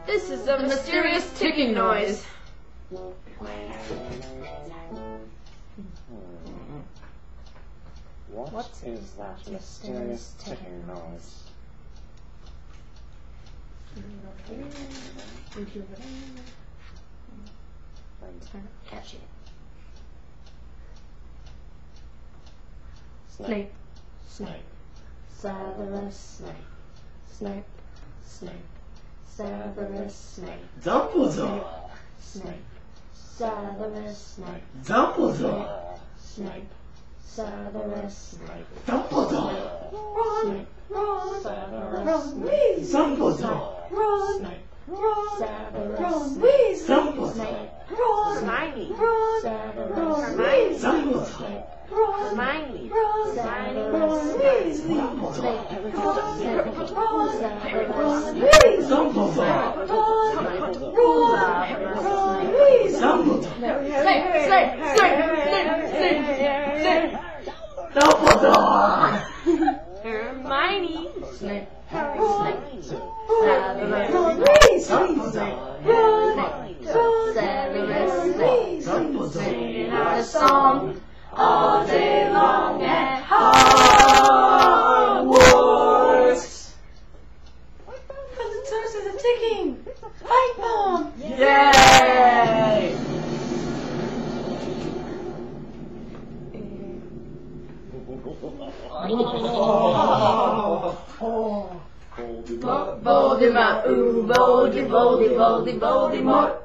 This is a mysterious ticking noise. What is that mysterious ticking noise? Catch it. Snape. Snape. Severus Snape. Snape. Snape. Severus Snape. Dumbledore. Snape. Severus Snape. Dumbledore. Snape. Severus Snape. Dumbledore. Snape. Severus Snape. Dumbledore. Snape. Severus Snape. Dumbledore. Hermione. Severus Hermione. Dumbledore. Hermione. Hermione. Snape. Singing our song all day long at Hogwarts. From the source of the ticking! Pipe bomb! Yay! Voldemort, ooh, Voldemort.